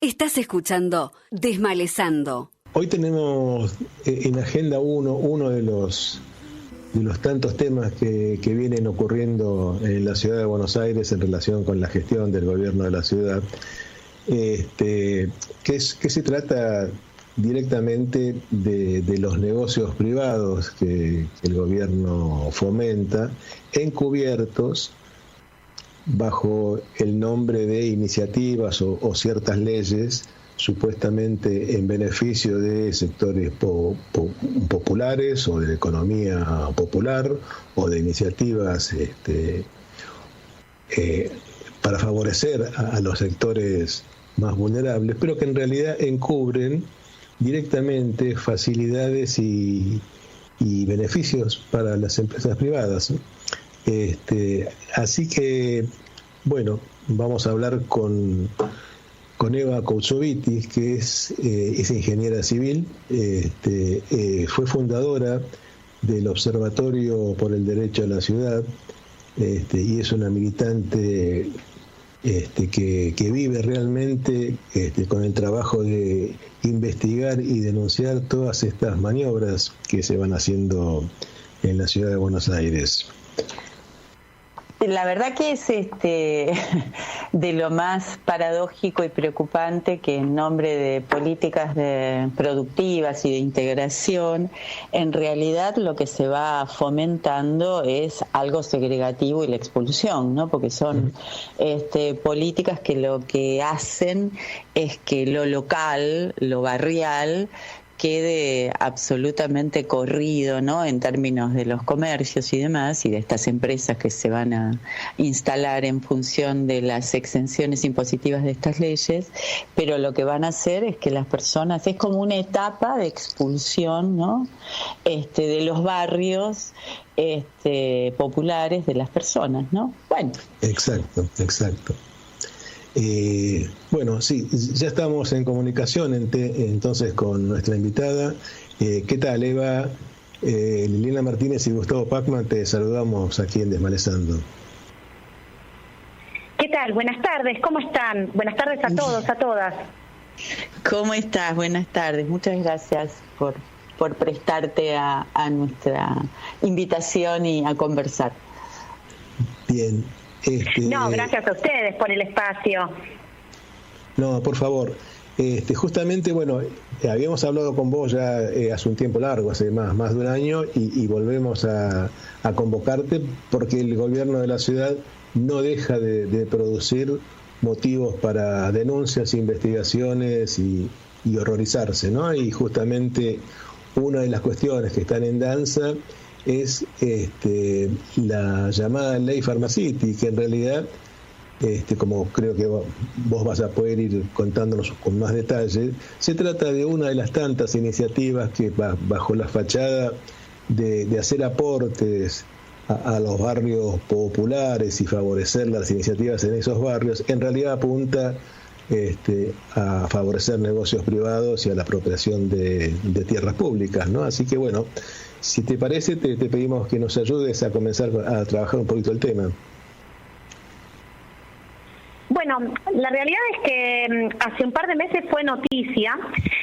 Estás escuchando Desmalezando. Hoy tenemos en agenda uno de los tantos temas que vienen ocurriendo en la ciudad de Buenos Aires en relación con la gestión del gobierno de la ciudad, que se trata directamente de los negocios privados que el gobierno fomenta, encubiertos bajo el nombre de iniciativas o ciertas leyes supuestamente en beneficio de sectores populares o de la economía popular o de iniciativas para favorecer a los sectores más vulnerables, pero que en realidad encubren directamente facilidades y beneficios para las empresas privadas, ¿no? Así que, bueno, vamos a hablar con Eva Cousovitis, que es ingeniera civil, fue fundadora del Observatorio por el Derecho a la Ciudad, y es una militante que vive realmente con el trabajo de investigar y denunciar todas estas maniobras que se van haciendo en la ciudad de Buenos Aires. La verdad que es de lo más paradójico y preocupante que en nombre de políticas productivas y de integración, en realidad lo que se va fomentando es algo segregativo y la expulsión, ¿no? Porque son políticas que lo que hacen es que lo local, lo barrial, quede absolutamente corrido, ¿no? En términos de los comercios y demás, y de estas empresas que se van a instalar en función de las exenciones impositivas de estas leyes, pero lo que van a hacer es que las personas, es como una etapa de expulsión, ¿no? De los barrios populares de las personas, ¿no? Bueno. Exacto. Bueno, sí, ya estamos en comunicación entonces con nuestra invitada. ¿Qué tal, Eva? Liliana Martínez y Gustavo Pacman, te saludamos aquí en Desmalezando. ¿Qué tal? Buenas tardes, ¿cómo están? Buenas tardes a todos, a todas. ¿Cómo estás? Buenas tardes, muchas gracias por prestarte a nuestra invitación y a conversar. Bien. No, gracias a ustedes por el espacio. No, por favor. Justamente, bueno, habíamos hablado con vos ya hace un tiempo largo, hace más de un año, y volvemos a convocarte porque el gobierno de la ciudad no deja de producir motivos para denuncias, investigaciones y horrorizarse, ¿no? Y justamente una de las cuestiones que están en danza es la llamada ley Pharmacity, que en realidad, como creo que vos vas a poder ir contándonos con más detalle, se trata de una de las tantas iniciativas que bajo la fachada de hacer aportes a los barrios populares y favorecer las iniciativas en esos barrios, en realidad apunta a favorecer negocios privados y a la apropiación de tierras públicas, ¿no? Así que bueno, si te parece, te pedimos que nos ayudes a comenzar a trabajar un poquito el tema. Bueno, la realidad es que hace un par de meses fue noticia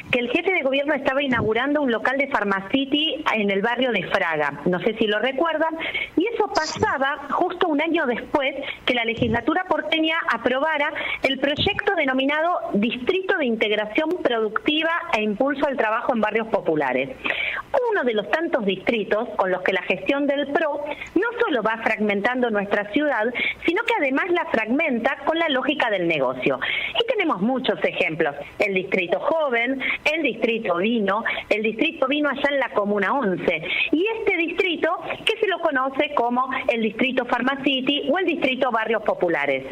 que el jefe de gobierno estaba inaugurando un local de Pharmacity en el barrio de Fraga. No sé si lo recuerdan. Y eso pasaba justo un año después que la legislatura porteña aprobara el proyecto denominado Distrito de Integración Productiva e Impulso al Trabajo en Barrios Populares. Uno de los tantos distritos con los que la gestión del PRO no solo va fragmentando nuestra ciudad, sino que además la fragmenta con la lógica del negocio. Y tenemos muchos ejemplos. El distrito joven, el distrito vino allá en la Comuna 11. Y este distrito que se lo conoce como el distrito Pharmacity o el distrito Barrios Populares.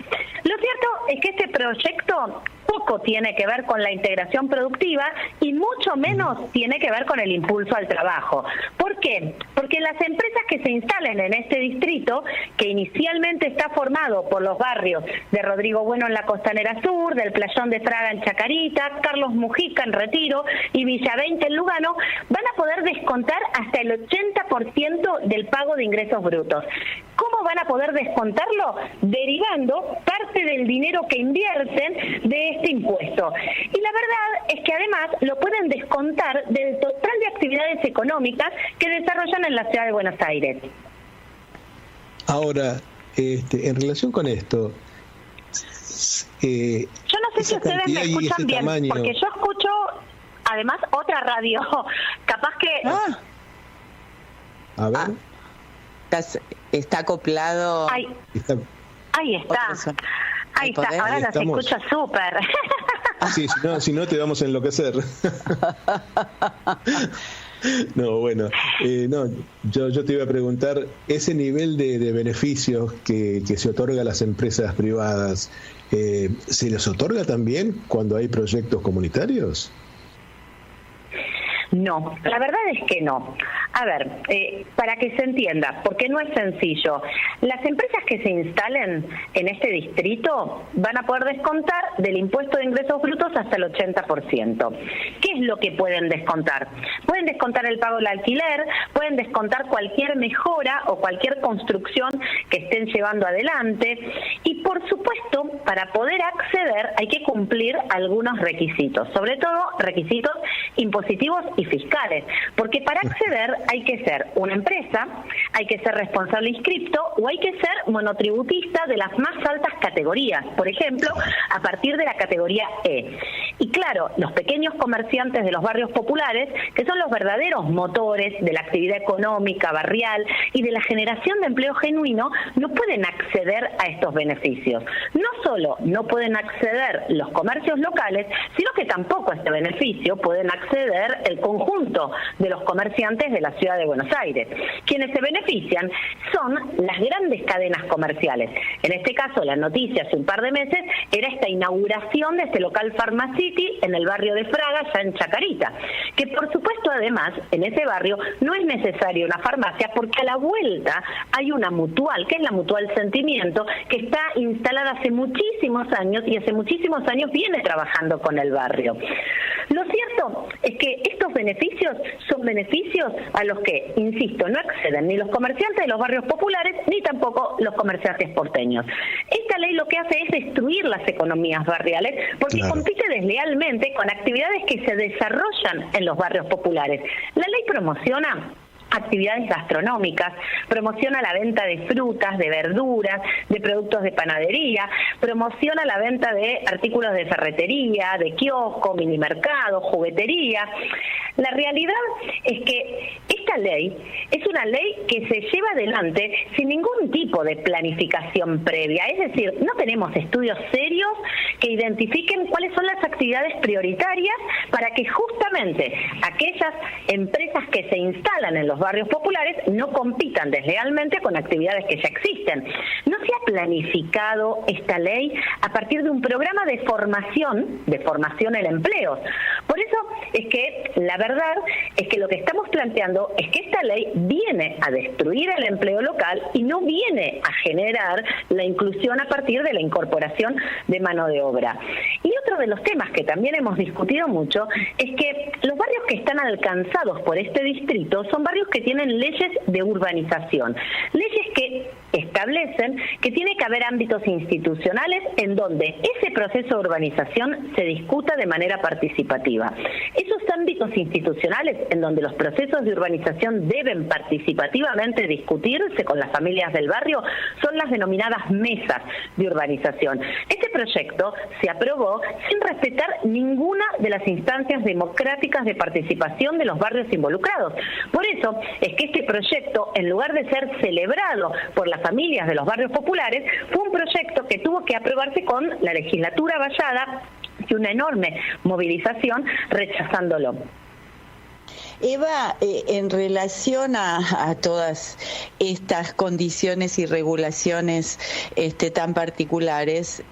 Lo cierto es que este proyecto poco tiene que ver con la integración productiva y mucho menos tiene que ver con el impulso al trabajo. ¿Por qué? Porque las empresas que se instalen en este distrito, que inicialmente está formado por los barrios de Rodrigo Bueno en la Costanera Sur, del Playón de Fraga en Chacarita, Carlos Mujica en Retiro y Villa 20 en Lugano, van a poder descontar hasta el 80% del pago de ingresos brutos. ¿Cómo ¿cómo van a poder descontarlo? Derivando parte del dinero que invierten de este impuesto. Y la verdad es que además lo pueden descontar del total de actividades económicas que desarrollan en la ciudad de Buenos Aires. Ahora, en relación con esto, yo no sé si ustedes me escuchan bien, tamaño, porque yo escucho además otra radio, capaz que... A ver. Está acoplado. Ahí está. Ahí está, ahora nos escucha súper. Sí, si no te vamos a enloquecer. No, bueno, yo te iba a preguntar, ese nivel de beneficios que se otorga a las empresas privadas, ¿se les otorga también cuando hay proyectos comunitarios? No, la verdad es que no. A ver, para que se entienda, porque no es sencillo, las empresas que se instalen en este distrito van a poder descontar del impuesto de ingresos brutos hasta el 80%. ¿Qué es lo que pueden descontar? Pueden descontar el pago del alquiler, pueden descontar cualquier mejora o cualquier construcción que estén llevando adelante y, por supuesto, para poder acceder hay que cumplir algunos requisitos, sobre todo requisitos impositivos y fiscales, porque para acceder hay que ser una empresa, hay que ser responsable inscripto o hay que ser monotributista de las más altas categorías, por ejemplo, a partir de la categoría E. Y claro, los pequeños comerciantes de los barrios populares, que son los verdaderos motores de la actividad económica barrial y de la generación de empleo genuino, no pueden acceder a estos beneficios. No solo no pueden acceder los comercios locales, sino que tampoco a este beneficio pueden acceder el conjunto de los comerciantes de la ciudad de Buenos Aires. Quienes se benefician son las grandes cadenas comerciales. En este caso, la noticia hace un par de meses era esta inauguración de este local Pharmacity en el barrio de Fraga, ya en Chacarita, que por supuesto además en ese barrio no es necesaria una farmacia porque a la vuelta hay una mutual, que es la Mutual Sentimiento, que está instalada hace muchísimos años y hace muchísimos años viene trabajando con el barrio. Lo cierto es que estos beneficios son beneficios a los que, insisto, no acceden ni los comerciantes de los barrios populares ni tampoco los comerciantes porteños. Esta ley lo que hace es destruir las economías barriales porque compite deslealmente con actividades que se desarrollan en los barrios populares. La ley promociona actividades gastronómicas, promociona la venta de frutas, de verduras, de productos de panadería, promociona la venta de artículos de ferretería, de kiosco, minimercado, juguetería. La realidad es que esta ley es una ley que se lleva adelante sin ningún tipo de planificación previa, es decir, no tenemos estudios serios que identifiquen cuáles son las actividades prioritarias para que justamente aquellas empresas que se instalan en los barrios populares no compitan deslealmente con actividades que ya existen. No se ha planificado esta ley a partir de un programa de formación en empleo. Por eso es que la verdad es que lo que estamos planteando es que esta ley viene a destruir el empleo local y no viene a generar la inclusión a partir de la incorporación de mano de obra. Y otro de los temas que también hemos discutido mucho es que los barrios que están alcanzados por este distrito son barrios que tienen leyes de urbanización, leyes que establecen que tiene que haber ámbitos institucionales en donde ese proceso de urbanización se discuta de manera participativa. Esos ámbitos institucionales en donde los procesos de urbanización deben participativamente discutirse con las familias del barrio son las denominadas mesas de urbanización. Este proyecto se aprobó sin respetar ninguna de las instancias democráticas de participación de los barrios involucrados. Por eso es que este proyecto, en lugar de ser celebrado por las familias de los barrios populares, fue un proyecto que tuvo que aprobarse con la legislatura vallada y una enorme movilización rechazándolo. Eva, en relación a todas estas condiciones y regulaciones tan particulares,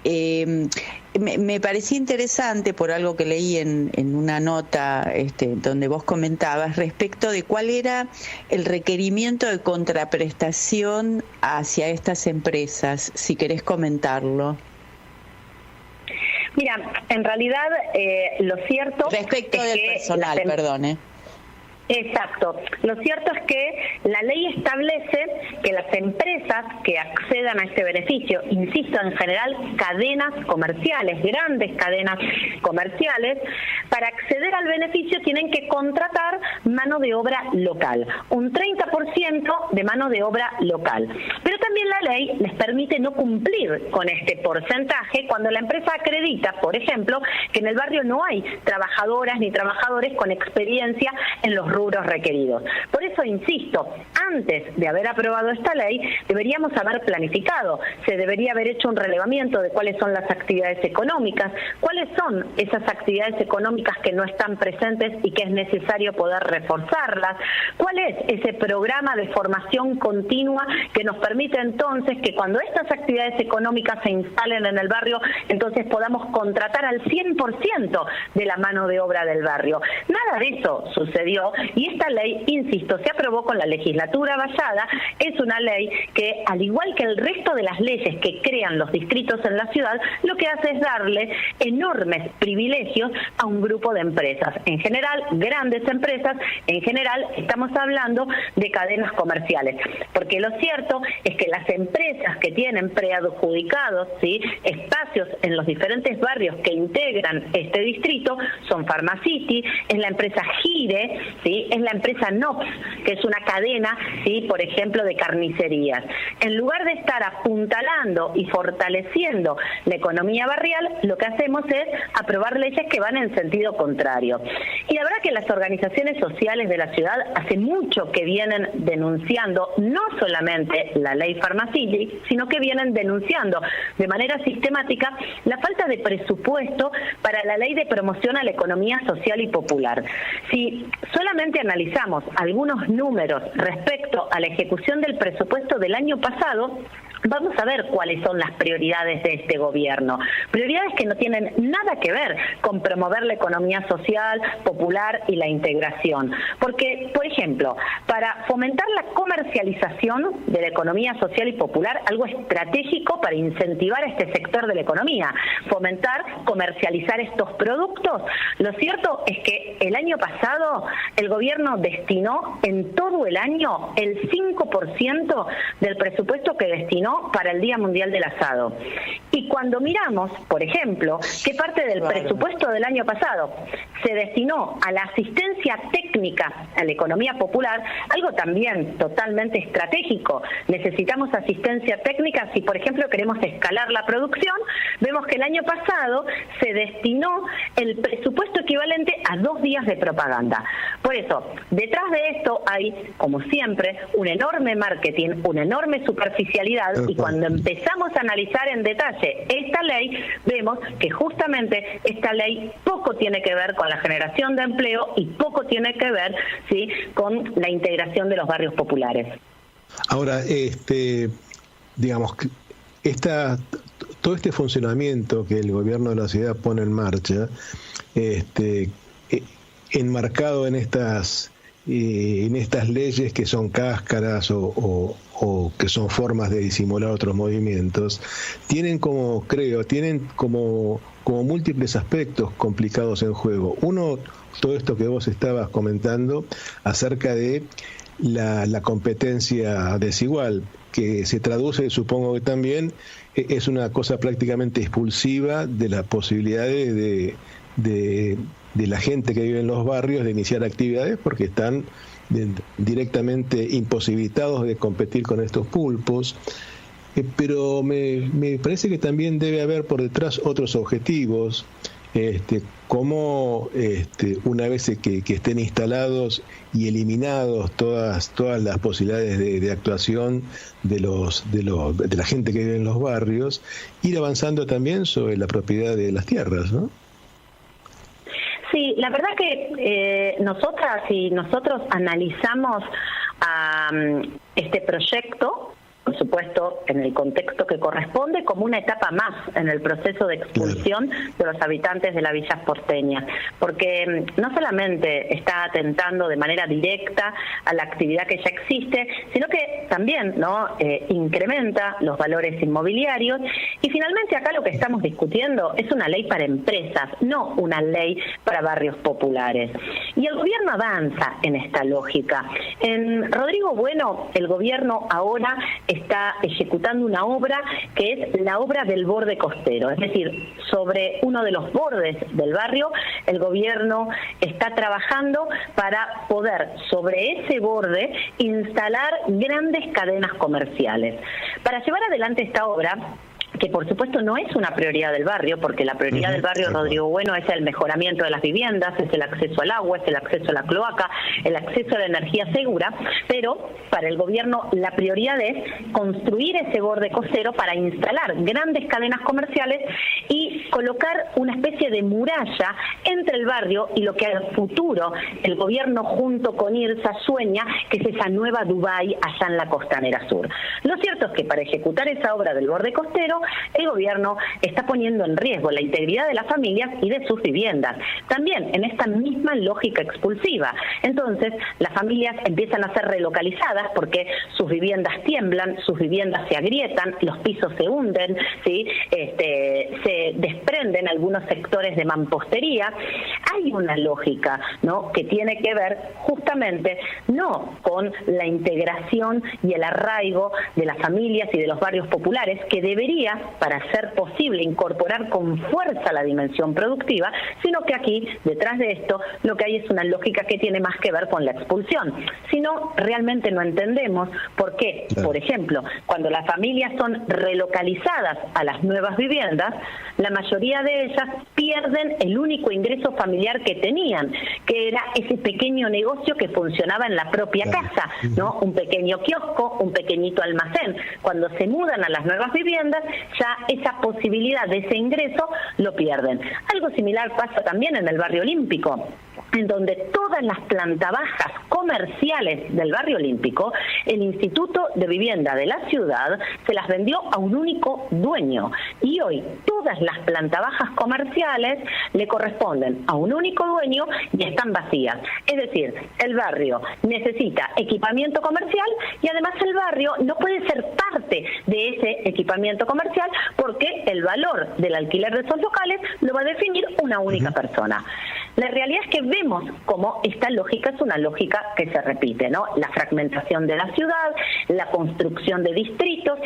me parecía interesante por algo que leí en una nota donde vos comentabas respecto de cuál era el requerimiento de contraprestación hacia estas empresas, si querés comentarlo. Mira, en realidad lo cierto respecto del personal, perdón. Exacto. Lo cierto es que la ley establece que las empresas que accedan a este beneficio, insisto, en general cadenas comerciales, grandes cadenas comerciales, para acceder al beneficio tienen que contratar mano de obra local, un 30% de mano de obra local. Pero también la ley les permite no cumplir con este porcentaje cuando la empresa acredita, por ejemplo, que en el barrio no hay trabajadoras ni trabajadores con experiencia en los rubros requeridos. Por eso, insisto, antes de haber aprobado esta ley, deberíamos haber planificado, se debería haber hecho un relevamiento de cuáles son las actividades económicas, cuáles son esas actividades económicas que no están presentes y que es necesario poder reforzarlas, cuál es ese programa de formación continua que nos permite entonces que cuando estas actividades económicas se instalen en el barrio, entonces podamos contratar al 100% de la mano de obra del barrio. Nada de eso sucedió y esta ley, insisto, se aprobó con la legislatura vallada. Es una ley que, al igual que el resto de las leyes que crean los distritos en la ciudad, lo que hace es darle enormes privilegios a un grupo de empresas. En general, grandes empresas, en general estamos hablando de cadenas comerciales. Porque lo cierto es que las empresas que tienen preadjudicados, ¿sí?, espacios en los diferentes barrios que integran este distrito son Pharmacity, es la empresa Gire, ¿sí?, es la empresa Nox, que es una cadena, ¿sí?, por ejemplo, de carnicerías. En lugar de estar apuntalando y fortaleciendo la economía barrial, lo que hacemos es aprobar leyes que van en sentido contrario. Y la verdad que las organizaciones sociales de la ciudad hace mucho que vienen denunciando no solamente la ley Pharmacity, sino que vienen denunciando de manera sistemática la falta de presupuesto para la ley de promoción a la economía social y popular. Si solamente analizamos algunos números respecto a la ejecución del presupuesto del año pasado, vamos a ver cuáles son las prioridades de este gobierno. Prioridades que no tienen nada que ver con promover la economía social, popular y la integración. Porque, por ejemplo, para fomentar la comercialización de la economía social y popular, algo estratégico para incentivar a este sector de la economía, fomentar, comercializar estos productos, lo cierto es que el año pasado el gobierno destinó en todo el año el 5% del presupuesto que destinó para el Día Mundial del Asado. Y cuando miramos, por ejemplo, qué parte del presupuesto del año pasado se destinó a la asistencia técnica a la economía popular, algo también totalmente estratégico. Necesitamos asistencia técnica si, por ejemplo, queremos escalar la producción. Vemos que el año pasado se destinó el presupuesto equivalente a 2 días de propaganda. Por eso, detrás de esto hay, como siempre, un enorme marketing, una enorme superficialidad. Y cuando empezamos a analizar en detalle esta ley, vemos que justamente esta ley poco tiene que ver con la generación de empleo y poco tiene que ver, ¿sí?, con la integración de los barrios populares. Ahora, digamos, todo este funcionamiento que el gobierno de la ciudad pone en marcha, enmarcado en estas leyes que son cáscaras o que son formas de disimular otros movimientos, tienen como múltiples aspectos complicados en juego. Uno, todo esto que vos estabas comentando acerca de la competencia desigual, que se traduce, supongo que también es una cosa prácticamente expulsiva de la posibilidad de la gente que vive en los barrios de iniciar actividades porque están directamente imposibilitados de competir con estos pulpos. Pero me parece que también debe haber por detrás otros objetivos, como una vez que estén instalados y eliminados todas las posibilidades de actuación de la gente que vive en los barrios, ir avanzando también sobre la propiedad de las tierras, ¿no? Sí, la verdad que nosotros analizamos este proyecto por supuesto, en el contexto que corresponde, como una etapa más en el proceso de expulsión de los habitantes de la Villa Porteña, porque no solamente está atentando de manera directa a la actividad que ya existe, sino que también incrementa los valores inmobiliarios, y finalmente acá lo que estamos discutiendo es una ley para empresas, no una ley para barrios populares. Y el gobierno avanza en esta lógica. En Rodrigo Bueno, el gobierno ahora está ejecutando una obra que es la obra del borde costero, es decir, sobre uno de los bordes del barrio, el gobierno está trabajando para poder sobre ese borde instalar grandes cadenas comerciales. Para llevar adelante esta obra, que por supuesto no es una prioridad del barrio, porque la prioridad del barrio Rodrigo Bueno es el mejoramiento de las viviendas, es el acceso al agua, es el acceso a la cloaca, el acceso a la energía segura, pero para el gobierno la prioridad es construir ese borde costero para instalar grandes cadenas comerciales y colocar una especie de muralla entre el barrio y lo que al futuro el gobierno junto con IRSA sueña, que es esa nueva Dubái allá en la costanera sur. Lo cierto es que para ejecutar esa obra del borde costero, el gobierno está poniendo en riesgo la integridad de las familias y de sus viviendas, también en esta misma lógica expulsiva. Entonces, las familias empiezan a ser relocalizadas porque sus viviendas tiemblan, sus viviendas se agrietan, los pisos se hunden, ¿sí? Se desprenden algunos sectores de mampostería. Hay una lógica, ¿no?, que tiene que ver justamente no con la integración y el arraigo de las familias y de los barrios populares, que debería, para ser posible incorporar con fuerza la dimensión productiva, sino que aquí, detrás de esto, lo que hay es una lógica que tiene más que ver con la expulsión. Si no, realmente no entendemos por qué, por ejemplo, cuando las familias son relocalizadas a las nuevas viviendas, la mayoría de ellas pierden el único ingreso familiar que tenían, que era ese pequeño negocio que funcionaba en la propia casa, ¿no? Un pequeño kiosco, un pequeñito almacén. Cuando se mudan a las nuevas viviendas, ya esa posibilidad de ese ingreso lo pierden. Algo similar pasa también en el barrio Olímpico, en donde todas las plantas bajas comerciales del barrio Olímpico, el Instituto de Vivienda de la ciudad se las vendió a un único dueño. Y hoy todas las plantas bajas comerciales le corresponden a un único dueño y están vacías. Es decir, el barrio necesita equipamiento comercial y además el barrio no puede ser parte de ese equipamiento comercial porque el valor del alquiler de esos locales lo va a definir una única persona. La realidad es que vemos cómo esta lógica es una lógica que se repite, ¿no? La fragmentación de la ciudad, la construcción de distritos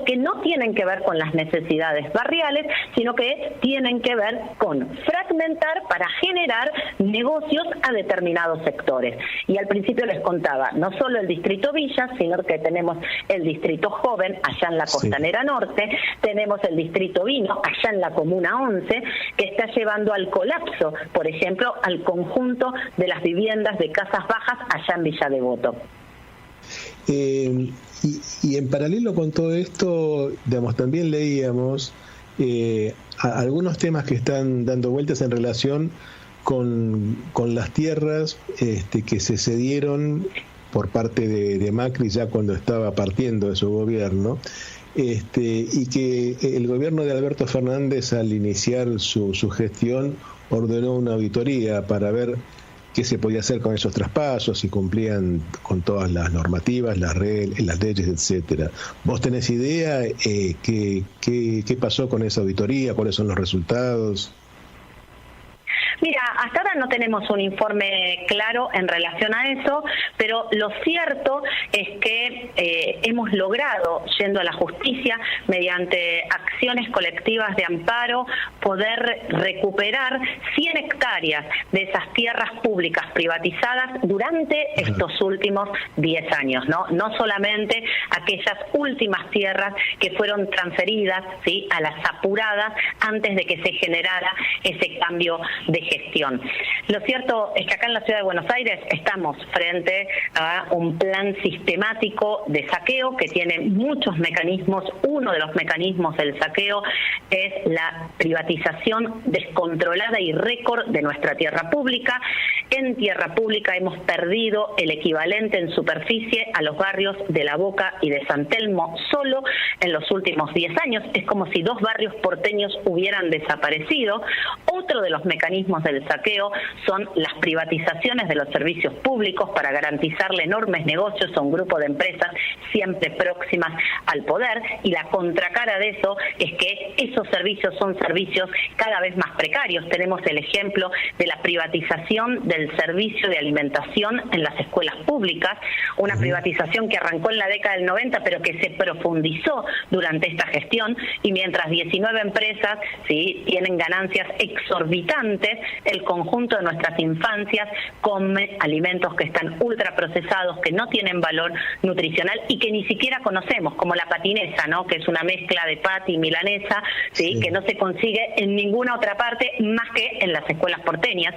que no tienen que ver con las necesidades barriales, sino que tienen que ver con fragmentar para generar negocios a determinados sectores. Y al principio les contaba, no solo el distrito Villa, sino que tenemos el distrito Joven, allá en la Costanera Norte, tenemos el distrito Vino, allá en la Comuna 11, que está llevando al colapso, por ejemplo, al conjunto de las viviendas de casas bajas allá en Villa Devoto. Y en paralelo con todo esto, digamos, también leíamos algunos temas que están dando vueltas en relación con las tierras que se cedieron por parte de Macri ya cuando estaba partiendo de su gobierno, y que el gobierno de Alberto Fernández, al iniciar su gestión, ordenó una auditoría para ver qué se podía hacer con esos traspasos, si cumplían con todas las normativas, las leyes, etcétera. ¿Vos tenés idea qué pasó con esa auditoría? ¿Cuáles son los resultados? Mira, hasta ahora no tenemos un informe claro en relación a eso, pero lo cierto es que hemos logrado, yendo a la justicia, mediante acciones colectivas de amparo, poder recuperar 100 hectáreas de esas tierras públicas privatizadas durante estos últimos 10 años, ¿no? No solamente aquellas últimas tierras que fueron transferidas, ¿sí?, a las apuradas antes de que se generara ese cambio de gestión. Lo cierto es que acá en la Ciudad de Buenos Aires estamos frente a un plan sistemático de saqueo que tiene muchos mecanismos. Uno de los mecanismos del saqueo es la privatización descontrolada y récord de nuestra tierra pública. en tierra pública hemos perdido el equivalente en superficie a los barrios de La Boca y de San Telmo solo en los últimos 10 años. Es como si 2 barrios porteños hubieran desaparecido. Otro de los mecanismos del saqueo son las privatizaciones de los servicios públicos para garantizarle enormes negocios a un grupo de empresas siempre próximas al poder, y la contracara de eso es que esos servicios son servicios cada vez más precarios. Tenemos el ejemplo de la privatización del servicio de alimentación en las escuelas públicas, una privatización que arrancó en la década del 90 pero que se profundizó durante esta gestión, y mientras 19 empresas ¿sí? tienen ganancias exorbitantes, el conjunto de nuestras infancias come alimentos que están ultraprocesados, que no tienen valor nutricional y que ni siquiera conocemos, como la patinesa, ¿no? Que es una mezcla de pati y milanesa, ¿sí? Que no se consigue en ninguna otra parte más que en las escuelas porteñas.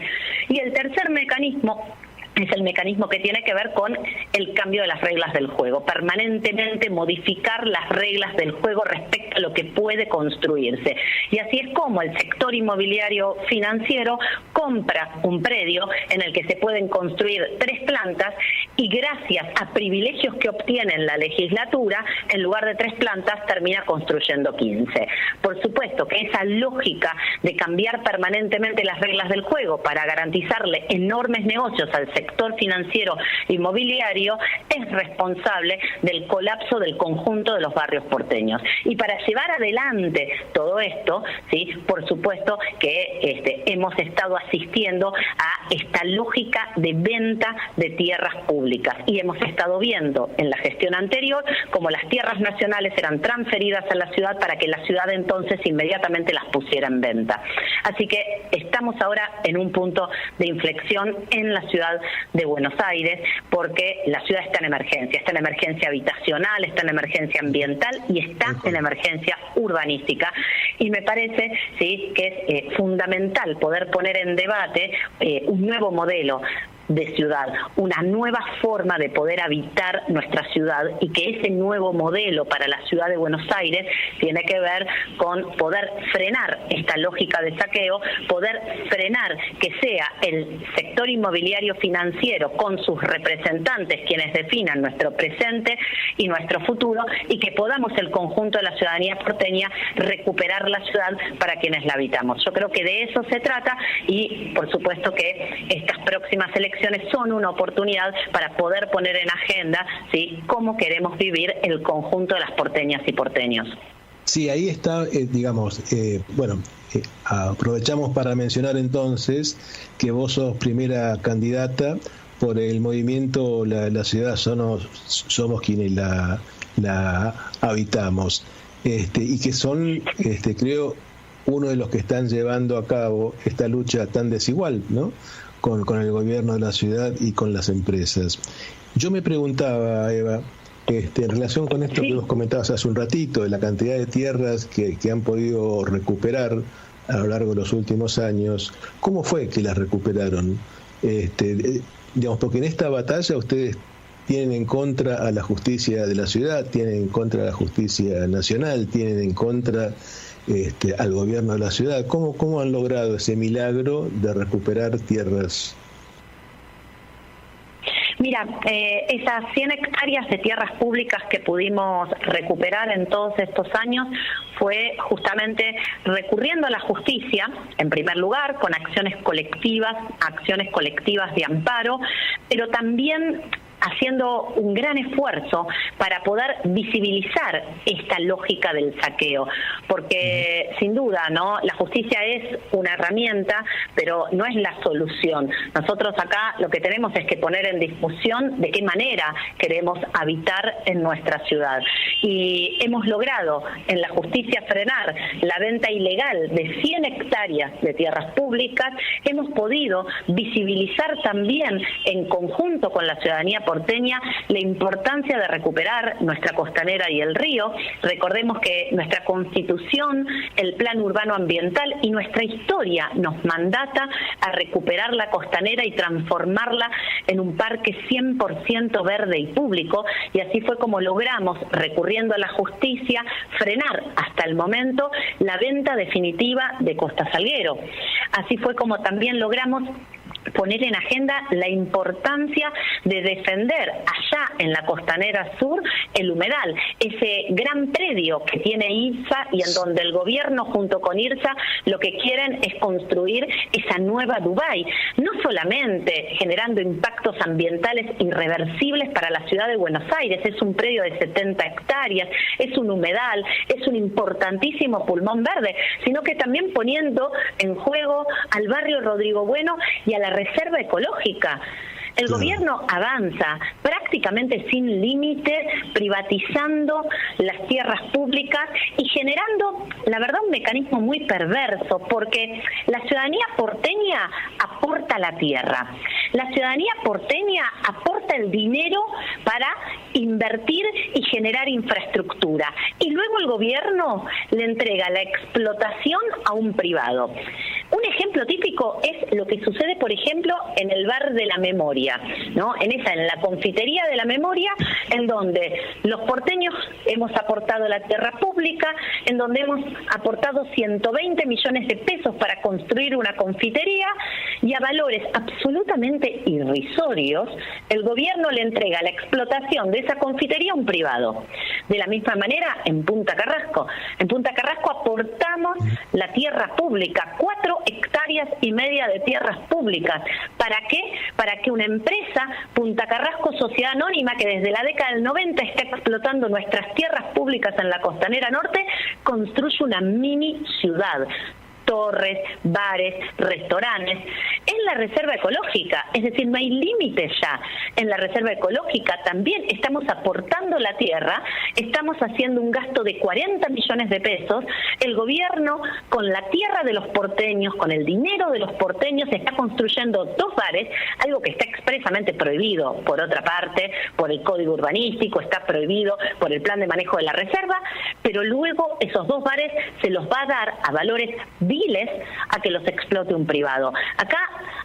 Y el tercer mecanismo es el mecanismo que tiene que ver con el cambio de las reglas del juego, permanentemente modificar las reglas del juego respecto a lo que puede construirse. Y así es como el sector inmobiliario financiero compra un predio en el que se pueden construir 3 plantas y gracias a privilegios que obtiene en la legislatura, en lugar de 3 plantas termina construyendo 15. Por supuesto que esa lógica de cambiar permanentemente las reglas del juego para garantizarle enormes negocios al sector financiero inmobiliario es responsable del colapso del conjunto de los barrios porteños. Y para llevar adelante todo esto, ¿sí? Por supuesto que hemos estado asistiendo a esta lógica de venta de tierras públicas y hemos estado viendo en la gestión anterior cómo las tierras nacionales eran transferidas a la ciudad para que la ciudad entonces inmediatamente las pusiera en venta. Así que estamos ahora en un punto de inflexión en la ciudad de Buenos Aires, porque la ciudad está en emergencia habitacional, está en emergencia ambiental y está en emergencia urbanística. Y me parece sí que es fundamental poder poner en debate un nuevo modelo de ciudad, una nueva forma de poder habitar nuestra ciudad, y que ese nuevo modelo para la ciudad de Buenos Aires tiene que ver con poder frenar esta lógica de saqueo, poder frenar que sea el sector inmobiliario financiero con sus representantes quienes definan nuestro presente y nuestro futuro, y que podamos el conjunto de la ciudadanía porteña recuperar la ciudad para quienes la habitamos. Yo creo que de eso se trata, y por supuesto que estas próximas elecciones son una oportunidad para poder poner en agenda ¿sí? cómo queremos vivir el conjunto de las porteñas y porteños. Sí, ahí está, aprovechamos para mencionar entonces que vos sos primera candidata por el movimiento La Ciudad Somos Quienes la Habitamos, y que son, creo, uno de los que están llevando a cabo esta lucha tan desigual, ¿no? Con el gobierno de la ciudad y con las empresas. Yo me preguntaba, Eva, en relación con esto que vos comentabas hace un ratito, de la cantidad de tierras que han podido recuperar a lo largo de los últimos años, ¿cómo fue que las recuperaron? Porque en esta batalla ustedes tienen en contra a la justicia de la ciudad, tienen en contra a la justicia nacional, tienen en contra al gobierno de la ciudad. ¿Cómo han logrado ese milagro de recuperar tierras? Mira, esas 100 hectáreas de tierras públicas que pudimos recuperar en todos estos años fue justamente recurriendo a la justicia, en primer lugar, con acciones colectivas de amparo, pero también haciendo un gran esfuerzo para poder visibilizar esta lógica del saqueo, porque sin duda, ¿no? La justicia es una herramienta, pero no es la solución. Nosotros acá lo que tenemos es que poner en discusión de qué manera queremos habitar en nuestra ciudad. Y hemos logrado en la justicia frenar la venta ilegal de 100 hectáreas de tierras públicas. Hemos podido visibilizar también en conjunto con la ciudadanía porteña la importancia de recuperar nuestra costanera y el río. Recordemos que nuestra Constitución, el Plan Urbano Ambiental y nuestra historia nos mandata a recuperar la costanera y transformarla en un parque 100% verde y público, y así fue como logramos, recurriendo a la justicia, frenar hasta el momento la venta definitiva de Costa Salguero. Así fue como también logramos poner en agenda la importancia de defender allá en la Costanera Sur el humedal, ese gran predio que tiene IRSA y en donde el gobierno junto con IRSA lo que quieren es construir esa nueva Dubái, no solamente generando impactos ambientales irreversibles para la ciudad de Buenos Aires, es un predio de 70 hectáreas, es un humedal, es un importantísimo pulmón verde, sino que también poniendo en juego al barrio Rodrigo Bueno y a la reserva ecológica. El gobierno avanza prácticamente sin límite, privatizando las tierras públicas y generando, la verdad, un mecanismo muy perverso, porque la ciudadanía porteña aporta la tierra. La ciudadanía porteña aporta el dinero para invertir y generar infraestructura. Y luego el gobierno le entrega la explotación a un privado. Un ejemplo típico es lo que sucede, por ejemplo, en el Bar de la Memoria, ¿no? En la confitería de la Memoria, en donde los porteños hemos aportado la tierra pública, en donde hemos aportado 120 millones de pesos para construir una confitería, y a valores absolutamente irrisorios, el gobierno le entrega la explotación de esa confitería a un privado. De la misma manera, en Punta Carrasco. En Punta Carrasco aportamos la tierra pública, 4,5 hectáreas de tierras públicas. ¿Para qué? Para que una empresa, Punta Carrasco Sociedad Anónima, que desde la década del 90 está explotando nuestras tierras públicas en la Costanera Norte, construye una mini ciudad. Torres, bares, restaurantes, en la reserva ecológica, es decir, no hay límites ya. En la reserva ecológica también estamos aportando la tierra, estamos haciendo un gasto de 40 millones de pesos, el gobierno con la tierra de los porteños, con el dinero de los porteños, está construyendo 2 bares, algo que está expresamente prohibido por otra parte, por el Código Urbanístico, está prohibido por el Plan de Manejo de la Reserva, pero luego esos 2 bares se los va a dar a valores viles a que los explote un privado. Acá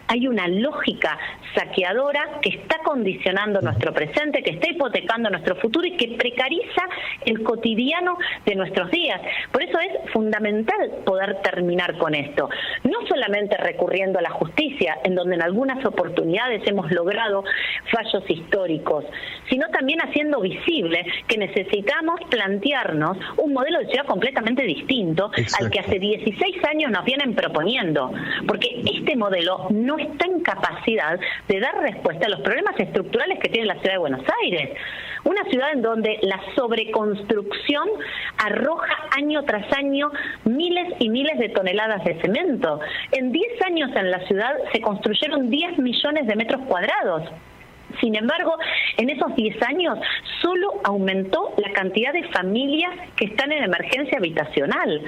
hay una lógica saqueadora que está condicionando nuestro presente, que está hipotecando nuestro futuro y que precariza el cotidiano de nuestros días. Por eso es fundamental poder terminar con esto. No solamente recurriendo a la justicia, en donde en algunas oportunidades hemos logrado fallos históricos, sino también haciendo visible que necesitamos plantearnos un modelo de ciudad completamente distinto al que hace 16 años nos vienen proponiendo, porque este modelo no está en capacidad de dar respuesta a los problemas estructurales que tiene la ciudad de Buenos Aires. Una ciudad en donde la sobreconstrucción arroja año tras año miles y miles de toneladas de cemento. En 10 años en la ciudad se construyeron 10 millones de metros cuadrados. Sin embargo, en esos 10 años solo aumentó la cantidad de familias que están en emergencia habitacional.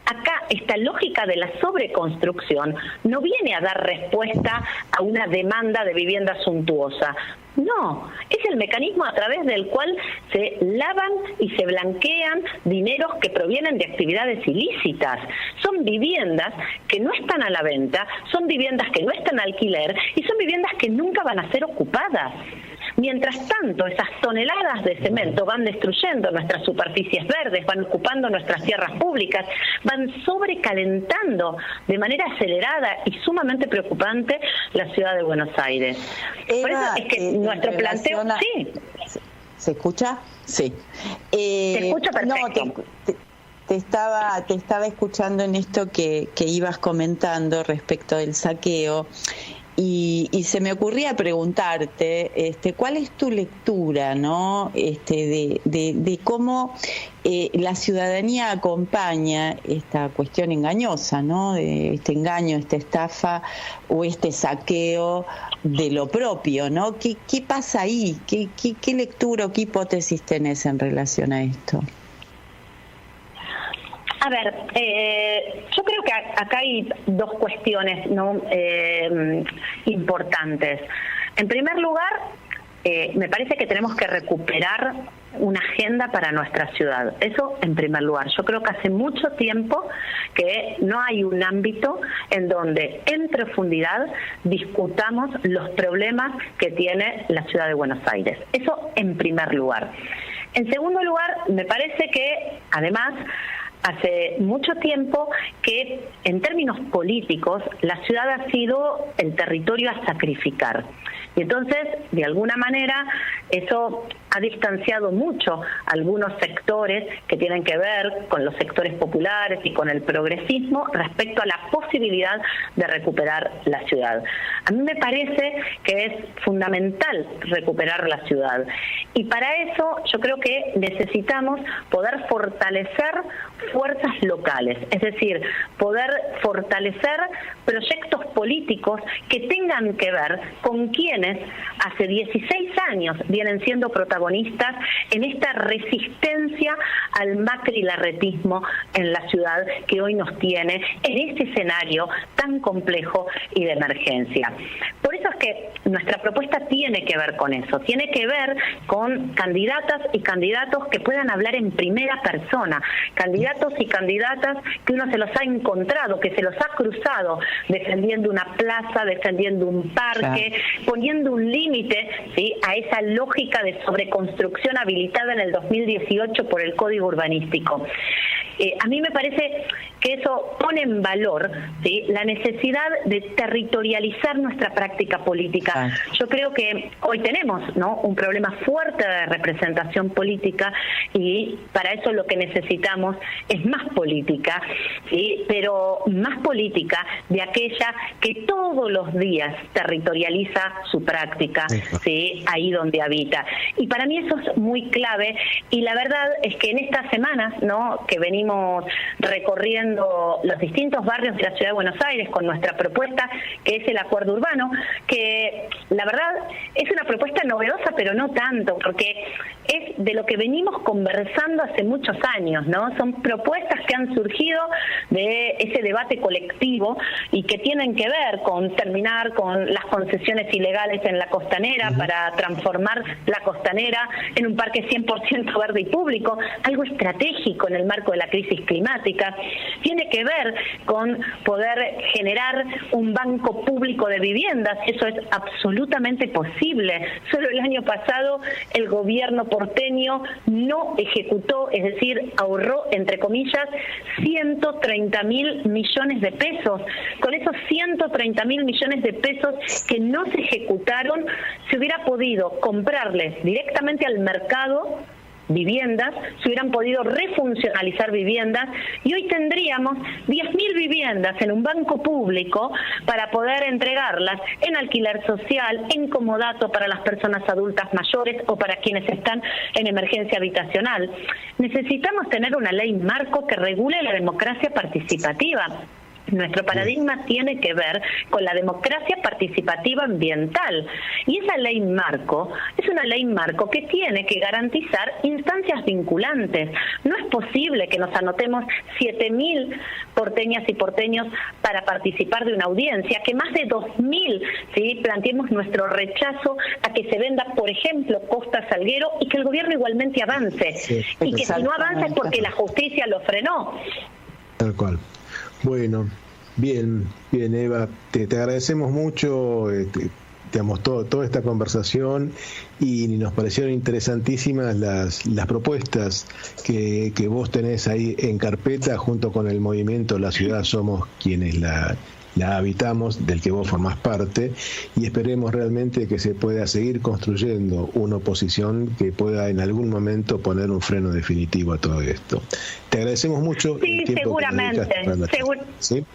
Acá esta lógica de la sobreconstrucción no viene a dar respuesta a una demanda de vivienda suntuosa. No, es el mecanismo a través del cual se lavan y se blanquean dineros que provienen de actividades ilícitas. Son viviendas que no están a la venta, son viviendas que no están a alquiler y son viviendas que nunca van a ser ocupadas. Mientras tanto, esas toneladas de cemento van destruyendo nuestras superficies verdes, van ocupando nuestras tierras públicas, van sobrecalentando de manera acelerada y sumamente preocupante la ciudad de Buenos Aires. Eva, por eso es que nuestro planteo... Sí. ¿Se escucha? Sí. Te escucho perfecto. No, te estaba escuchando en esto que ibas comentando respecto del saqueo. Y se me ocurría preguntarte, ¿cuál es tu lectura, ¿no? De cómo la ciudadanía acompaña esta cuestión engañosa, ¿no? De este engaño, esta estafa o este saqueo de lo propio, ¿no? ¿Qué pasa ahí? ¿Qué lectura o qué hipótesis tenés en relación a esto? A ver, yo creo que acá hay 2 cuestiones, ¿no? Importantes. En primer lugar, me parece que tenemos que recuperar una agenda para nuestra ciudad. Eso en primer lugar. Yo creo que hace mucho tiempo que no hay un ámbito en donde en profundidad discutamos los problemas que tiene la ciudad de Buenos Aires. Eso en primer lugar. En segundo lugar, me parece que además hace mucho tiempo que en términos políticos la ciudad ha sido el territorio a sacrificar. Y entonces, de alguna manera, eso ha distanciado mucho algunos sectores que tienen que ver con los sectores populares y con el progresismo respecto a la posibilidad de recuperar la ciudad. A mí me parece que es fundamental recuperar la ciudad. Y para eso yo creo que necesitamos poder fortalecer fuerzas locales, es decir, poder fortalecer proyectos políticos que tengan que ver con quienes hace 16 años vienen siendo protagonistas en esta resistencia al macrilarretismo en la ciudad que hoy nos tiene en este escenario tan complejo y de emergencia. Por eso es que nuestra propuesta tiene que ver con eso, tiene que ver con candidatas y candidatos que puedan hablar en primera persona, candidatos y candidatas que uno se los ha encontrado, que se los ha cruzado defendiendo una plaza, defendiendo un parque, poniendo un límite, ¿sí?, a esa lógica de sobreconstrucción habilitada en el 2018 por el Código Urbanístico. A mí me parece que eso pone en valor, ¿sí?, la necesidad de territorializar nuestra práctica política. Yo creo que hoy tenemos, ¿no?, un problema fuerte de representación política y para eso lo que necesitamos es más política, ¿sí?, pero más política de aquella que todos los días territorializa su práctica, ¿sí?, ahí donde habita. Y para mí eso es muy clave y la verdad es que en estas semanas, ¿no?, que venimos recorriendo los distintos barrios de la Ciudad de Buenos Aires con nuestra propuesta, que es el acuerdo urbano, que la verdad es una propuesta novedosa, pero no tanto, porque es de lo que venimos conversando hace muchos años, ¿no? Son propuestas que han surgido de ese debate colectivo y que tienen que ver con terminar con las concesiones ilegales en la costanera para transformar la costanera en un parque 100% verde y público, algo estratégico en el marco de la crisis climática. Tiene que ver con poder generar un banco público de viviendas, eso es absolutamente posible. Solo el año pasado el gobierno porteño no ejecutó, es decir, ahorró, entre comillas, 130.000 millones de pesos. Con esos 130.000 millones de pesos que no se ejecutaron, se hubiera podido comprarles directamente al mercado viviendas, se hubieran podido refuncionalizar viviendas y hoy tendríamos 10.000 viviendas en un banco público para poder entregarlas en alquiler social, en comodato para las personas adultas mayores o para quienes están en emergencia habitacional. Necesitamos tener una ley marco que regule la democracia participativa. Nuestro paradigma tiene que ver con la democracia participativa ambiental y esa ley marco es una ley marco que tiene que garantizar instancias vinculantes. No es posible que nos anotemos 7.000 porteñas y porteños para participar de una audiencia, que más de 2.000, ¿sí?, planteemos nuestro rechazo a que se venda, por ejemplo, Costa Salguero y que el gobierno igualmente avance, y que si no avanza es porque la justicia lo frenó. Tal cual. Bueno, bien, Eva, te agradecemos mucho, digamos, toda esta conversación y nos parecieron interesantísimas las propuestas que vos tenés ahí en carpeta junto con el movimiento La Ciudad Somos Quienes la habitamos, del que vos formás parte, y esperemos realmente que se pueda seguir construyendo una oposición que pueda en algún momento poner un freno definitivo a todo esto. Te agradecemos mucho. Sí, seguramente. ¿Sí?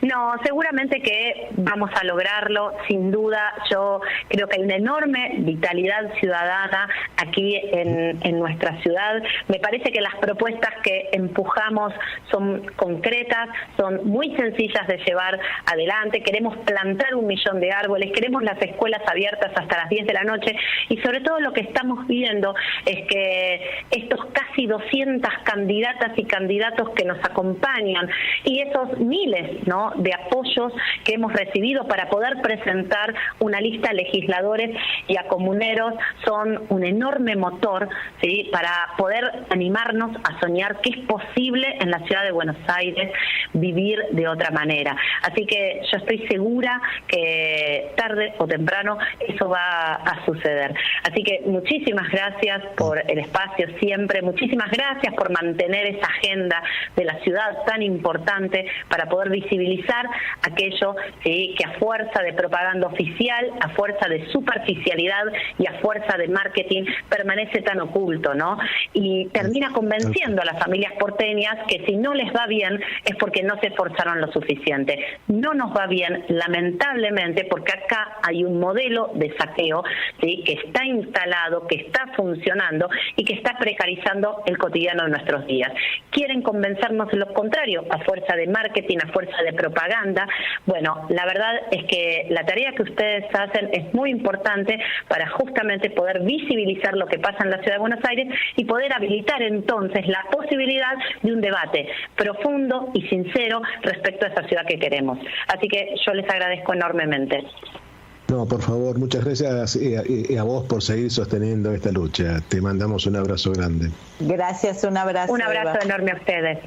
No, seguramente que vamos a lograrlo, sin duda. Yo creo que hay una enorme vitalidad ciudadana aquí en nuestra ciudad. Me parece que las propuestas que empujamos son concretas, son muy sencillas de llevar adelante. Queremos plantar 1 millón de árboles, queremos las escuelas abiertas hasta las 10 de la noche y sobre todo lo que estamos viendo es que estos casi 200 candidatas y candidatos que nos acompañan y esos miles, ¿no?, lleno de apoyos que hemos recibido para poder presentar una lista a legisladores y a comuneros. Son un enorme motor, ¿sí?, para poder animarnos a soñar que es posible en la ciudad de Buenos Aires vivir de otra manera. Así que yo estoy segura que tarde o temprano eso va a suceder. Así que muchísimas gracias por el espacio siempre, muchísimas gracias por mantener esa agenda de la ciudad tan importante para poder visibilizar aquello, ¿sí?, que a fuerza de propaganda oficial, a fuerza de superficialidad y a fuerza de marketing permanece tan oculto, ¿no? Y termina convenciendo a las familias porteñas que si no les va bien es porque no se esforzaron lo suficiente. No nos va bien, lamentablemente, porque acá hay un modelo de saqueo, ¿sí?, que está instalado, que está funcionando y que está precarizando el cotidiano de nuestros días. Quieren convencernos de lo contrario, a fuerza de marketing, a fuerza de propaganda. Bueno, la verdad es que la tarea que ustedes hacen es muy importante para justamente poder visibilizar lo que pasa en la ciudad de Buenos Aires y poder habilitar entonces la posibilidad de un debate profundo y sincero respecto a esa ciudad que queremos. Así que yo les agradezco enormemente. No, por favor, muchas gracias y a vos por seguir sosteniendo esta lucha. Te mandamos un abrazo grande. Gracias, un abrazo. Un abrazo enorme a ustedes.